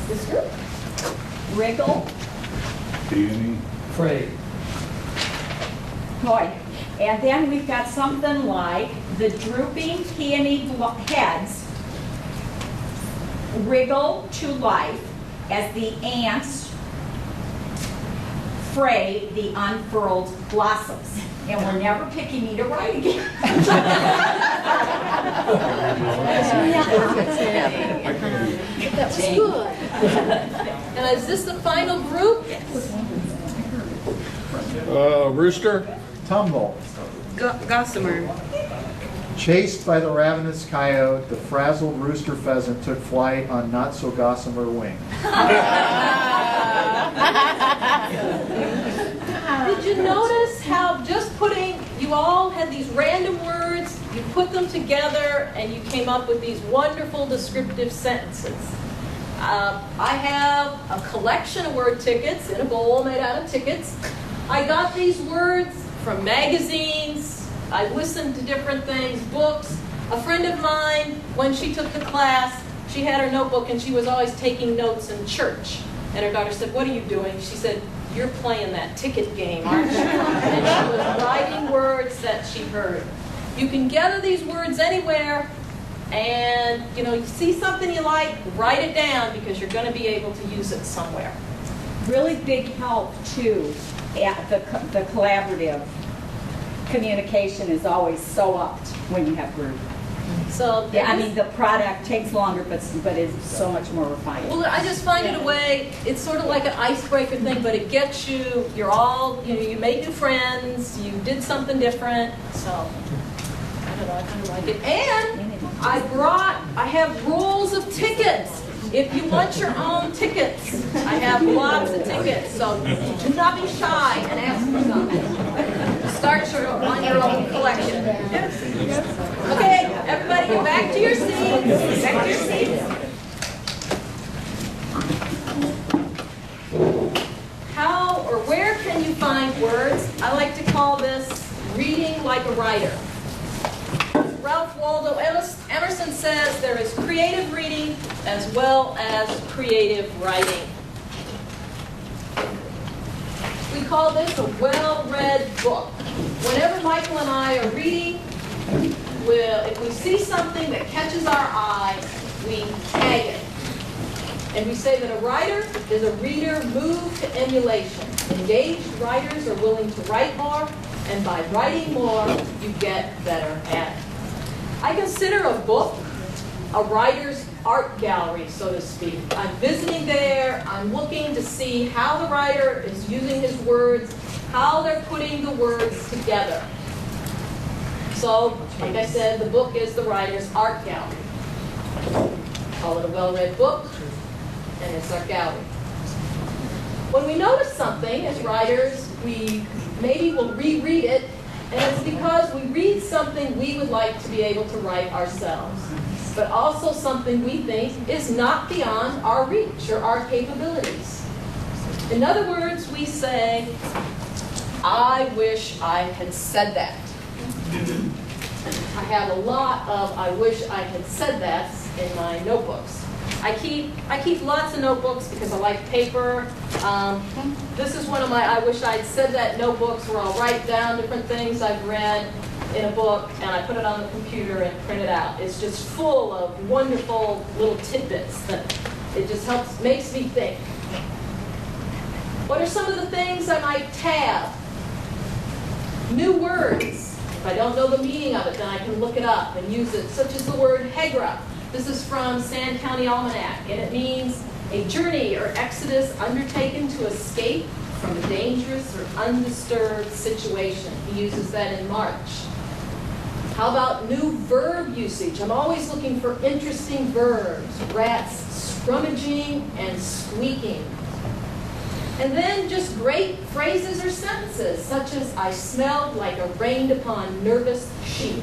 This group. Wriggle. Peony. Afraid. Boy. And then we've got something like the drooping peony heads wriggle to life as the ants fray the unfurled blossoms. And we're never picking me to write again. That was good. And is this the final group? Rooster. Tumble. Gossamer. Chased by the ravenous coyote, the frazzled rooster pheasant took flight on not so gossamer wing. Did you notice how just you all had these random words, you put them together, and you came up with these wonderful descriptive sentences? I have a collection of word tickets in a bowl made out of tickets. I got these words from magazines. I listened to different things, books. A friend of mine, when she took the class, she had her notebook and she was always taking notes in church. And her daughter said, "What are you doing?" She said, "You're playing that ticket game, aren't you?" And she was writing words that she heard. You can gather these words anywhere, and you see something you like, write it down because you're going to be able to use it somewhere. Really big help too at the collaborative communication is always so upped when you have group. So Yeah, I mean the product takes longer, but it's so much more refined. well, I just find it a way. It's sort of like an icebreaker thing, but it gets you. You're all you made new friends. You did something different. So I don't know. I kind of like it. And I have rolls of tickets. If you want your own tickets, I have lots of tickets. So do not be shy and ask for some. Start on your own collection. Okay, everybody get back to your seats. Back to your seats. How or where can you find words? I like to call this reading like a writer. Ralph Waldo Emerson says there is creative reading as well as creative writing. We call this a well-read book. Whenever Michael and I are reading, if we see something that catches our eye, we tag it. And we say that a writer is a reader moved to emulation. Engaged writers are willing to write more, and by writing more, you get better at it. I consider a book a writer's art gallery, so to speak. I'm visiting there. I'm looking to see how the writer is using his words, how they're putting the words together. So, like I said, the book is the writer's art gallery. Call it a well-read book, and it's our gallery. When we notice something as writers, we maybe will reread it, and it's because we read something we would like to be able to write ourselves, but also something we think is not beyond our reach or our capabilities. In other words, we say, I wish I had said that. I have a lot of I wish I had said that in my notebooks. I keep lots of notebooks because I like paper. This is one of my I wish I had said that notebooks where I'll write down different things I've read in a book and I put it on the computer and print it out. It's just full of wonderful little tidbits that it just makes me think. What are some of the things I might tab? New words. If I don't know the meaning of it, then I can look it up and use it, such as the word hegra. This is from Sand County Almanac, and it means a journey or exodus undertaken to escape from a dangerous or undisturbed situation. He uses that in March. How about new verb usage? I'm always looking for interesting verbs. Rats scrummaging and squeaking. And then just great phrases or sentences, such as, I smelled like a rained upon nervous sheep.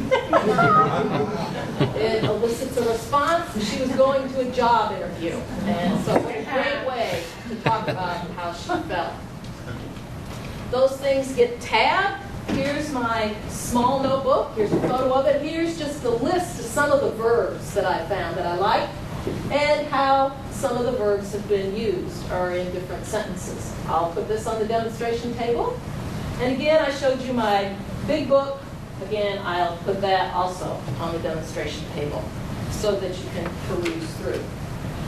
It elicits a response. She was going to a job interview. And so what a great way to talk about how she felt. Those things get tabbed. Here's my small notebook. Here's a photo of it. Here's just the list of some of the verbs that I found that I like. and how some of the verbs have been used or in different sentences. I'll put this on the demonstration table. And again, I showed you my big book. Again, I'll put that also on the demonstration table so that you can peruse through.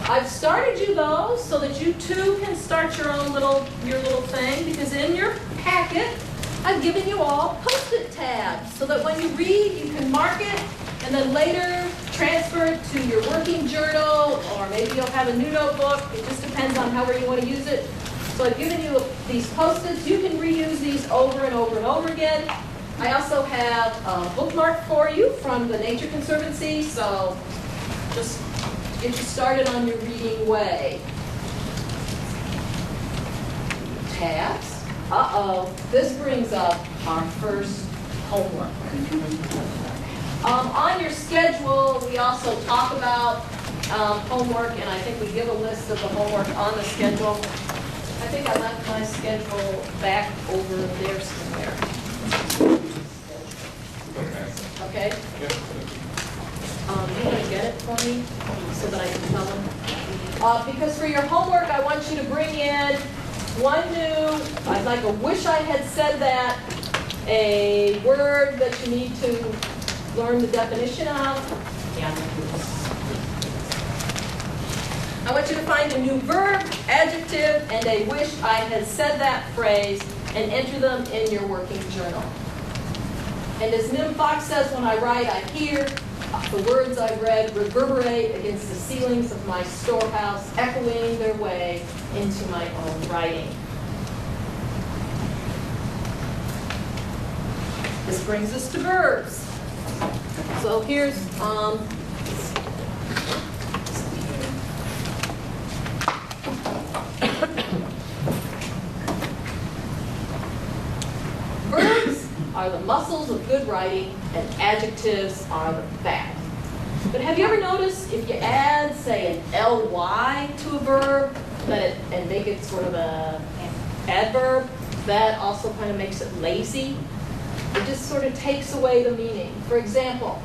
I've started you those so that you too can start your own little thing, because in your packet I've given you all Post-it tabs so that when you read you can mark it and then later transfer it to your working journal, or maybe you'll have a new notebook. It just depends on however you want to use it. So I've given you these Post-its. You can reuse these over and over and over again. I also have a bookmark for you from the Nature Conservancy, so just get you started on your reading way. Tabs. This brings up our first homework. On your schedule, we also talk about homework, and I think we give a list of the homework on the schedule. I think I left my schedule back over there somewhere. Okay? You want to get it for me so that I can tell them? Because for your homework, I want you to bring in one new, I'd like a wish I had said that, a word that you need to learn the definition of. I want you to find a new verb, adjective, and a wish I had said that phrase, and enter them in your working journal. And as Nim Fox says when I write, I hear the words I've read reverberate against the ceilings of my storehouse, echoing their way into my own writing. This brings us to verbs. So here's verbs are the muscles of good writing, and adjectives are the fat. But have you ever noticed if you add, say, an ly to a verb and make it sort of a adverb, that also kind of makes it lazy? It just sort of takes away the meaning. For example,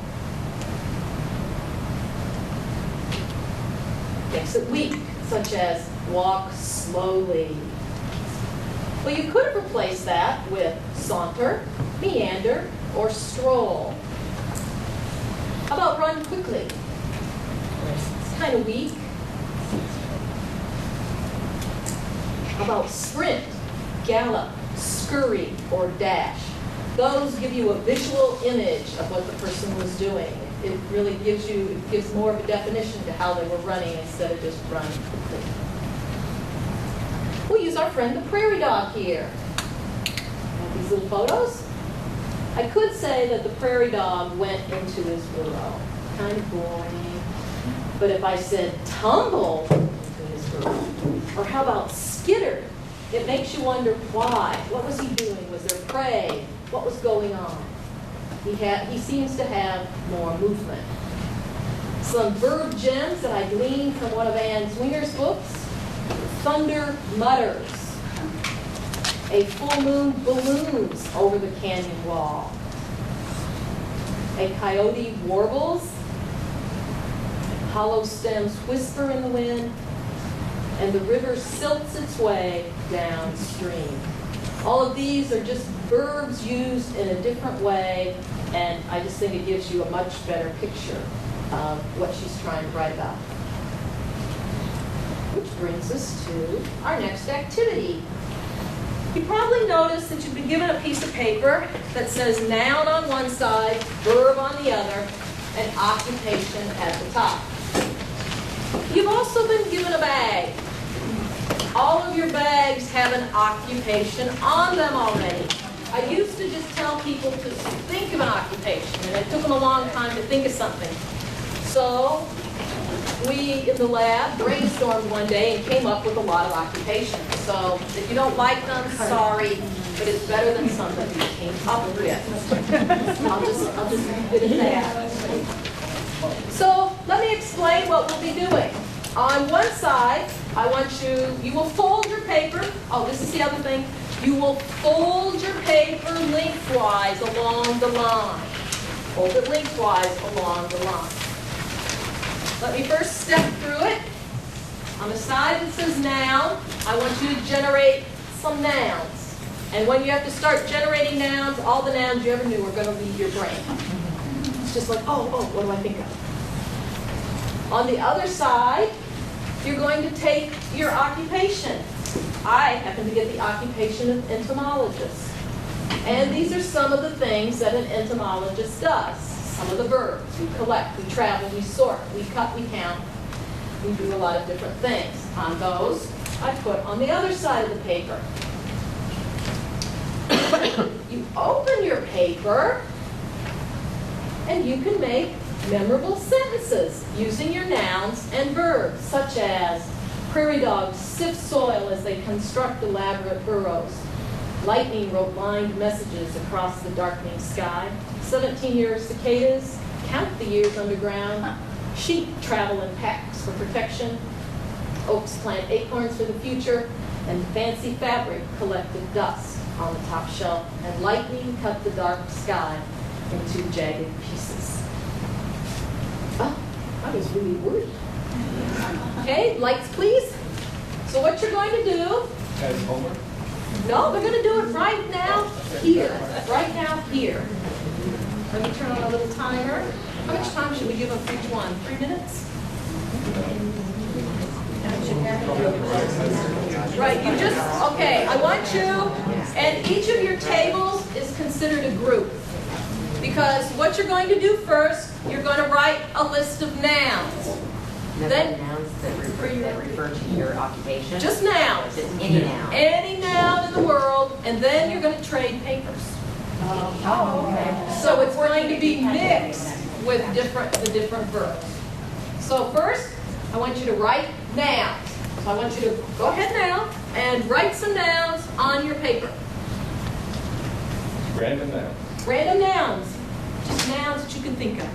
makes it weak, such as walk slowly. Well, you could have replaced that with saunter, meander, or stroll. How about run quickly? It's kind of weak. How about sprint, gallop, scurry, or dash? Those give you a visual image of what the person was doing. It really gives more of a definition to how they were running instead of just run quickly. We'll use our friend the prairie dog here. These little photos. I could say that the prairie dog went into his burrow. Kind of boring. But if I said tumble into his burrow, or how about skitter? It makes you wonder why. What was he doing? Was there prey? What was going on? He seems to have more movement. Some verb gems that I gleaned from one of Ann Swinger's books. Thunder mutters. A full moon balloons over the canyon wall. A coyote warbles. Hollow stems whisper in the wind. And the river silts its way downstream. All of these are just verbs used in a different way, and I just think it gives you a much better picture of what she's trying to write about. Which brings us to our next activity. You probably noticed that you've been given a piece of paper that says noun on one side, verb on the other, and occupation at the top. You've also been given a bag. All of your bags have an occupation on them already. I used to just tell people to think of an occupation, and it took them a long time to think of something. So we, in the lab, brainstormed one day and came up with a lot of occupations. So if you don't like them, sorry, but it's better than something you came up with. I'll just leave it at that. So let me explain what we'll be doing. On one side, I want you will fold your paper. Oh, this is the other thing. You will fold your paper lengthwise along the line. Fold it lengthwise along the line. Let me first step through it. On the side that says noun, I want you to generate some nouns. And when you have to start generating nouns, all the nouns you ever knew are going to leave your brain. It's just like, oh, what do I think of? On the other side, you're going to take your occupation. I happen to get the occupation of entomologist. And these are some of the things that an entomologist does. Some of the verbs. We collect, we travel, we sort, we cut, we count. We do a lot of different things. On those, I put on the other side of the paper. You open your paper, and you can make memorable sentences using your nouns and verbs, such as prairie dogs sift soil as they construct elaborate burrows. Lightning wrote lined messages across the darkening sky. 17-year cicadas count the years underground. Sheep travel in packs for protection. Oaks plant acorns for the future. And fancy fabric collected dust on the top shelf. And lightning cut the dark sky into jagged pieces. Oh, that was really wordy. Okay, lights please. So what you're going to do... As homework? No, we're going to do it right now here. Right now here. Let me turn on a little timer. How much time should we give them for each one? 3 minutes? Right, you just, okay, I want you, and each of your tables is considered a group. Because what you're going to do first, you're going to write a list of nouns. Then nouns that refer to your occupation? Just nouns. Just any noun? Any noun in the world, and then you're going to trade papers. Oh, okay. So it's going to be mixed with the different verbs. So first, I want you to write nouns. So I want you to go ahead now and write some nouns on your paper. Random now. Random nouns. Just nouns that you can think of.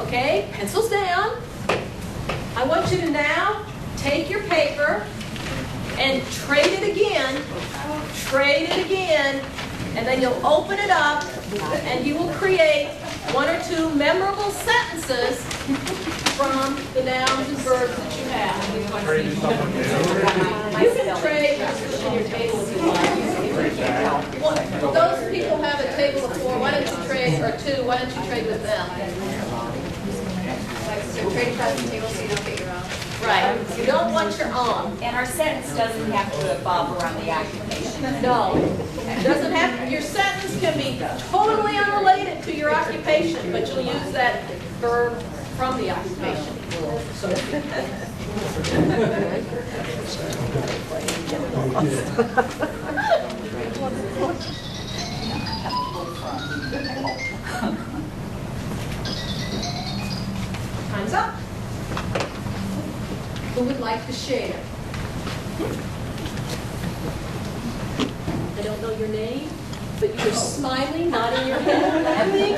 Okay, pencils down. I want you to now take your paper and trade it again, and then you'll open it up, and you will create 1 or 2 memorable sentences from the nouns and verbs that you have. You can trade just in your table if you like. Well, those people have a table of 4. Why don't you trade, or 2, why don't you trade with them? So trade across the table so you don't get your own. Right. You don't want your own. And our sentence doesn't have to revolve around the occupation. No. It doesn't have, your sentence can be totally unrelated to your occupation, but you'll use that verb from the occupation. Time's up. Who would like to share? I don't know your name, but you're smiling, nodding your head, laughing.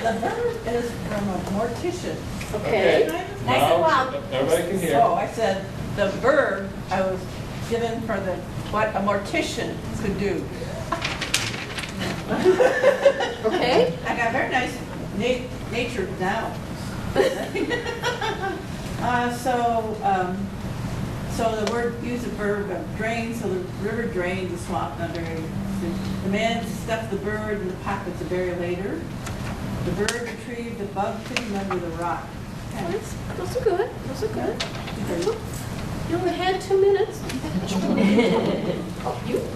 The verb is from a mortician. Okay. Nice and loud. Everybody can hear. So I said, the verb I was given for what a mortician could do. Okay. I got very nice natured nouns. So the word use the verb drain, so the river drains the swamp not very. The man stuffed the bird in the pockets to bury later. The bird retrieved the bug hidden under the rock. Those are good. Those are good. You only had 2 minutes.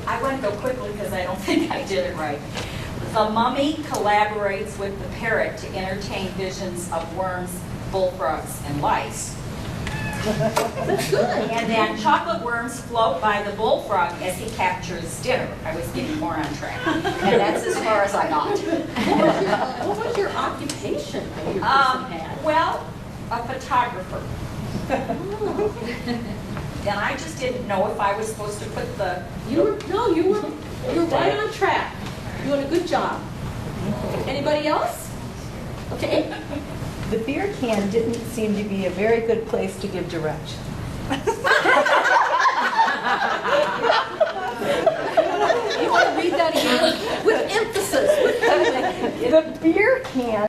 I went to go quickly because I don't think I did it right. The mummy collaborates with the parrot to entertain visions of worms, bullfrogs, and lice. That's good. And then chocolate worms float by the bullfrog as he captures dinner. I was getting more on track. And that's as far as I got. What was your occupation that your person had? Well, a photographer. And I just didn't know if I was supposed to put the... You were right on track. Doing a good job. Anybody else? Okay. The beer can didn't seem to be a very good place to give direction. You want to read that again? With emphasis. The beer can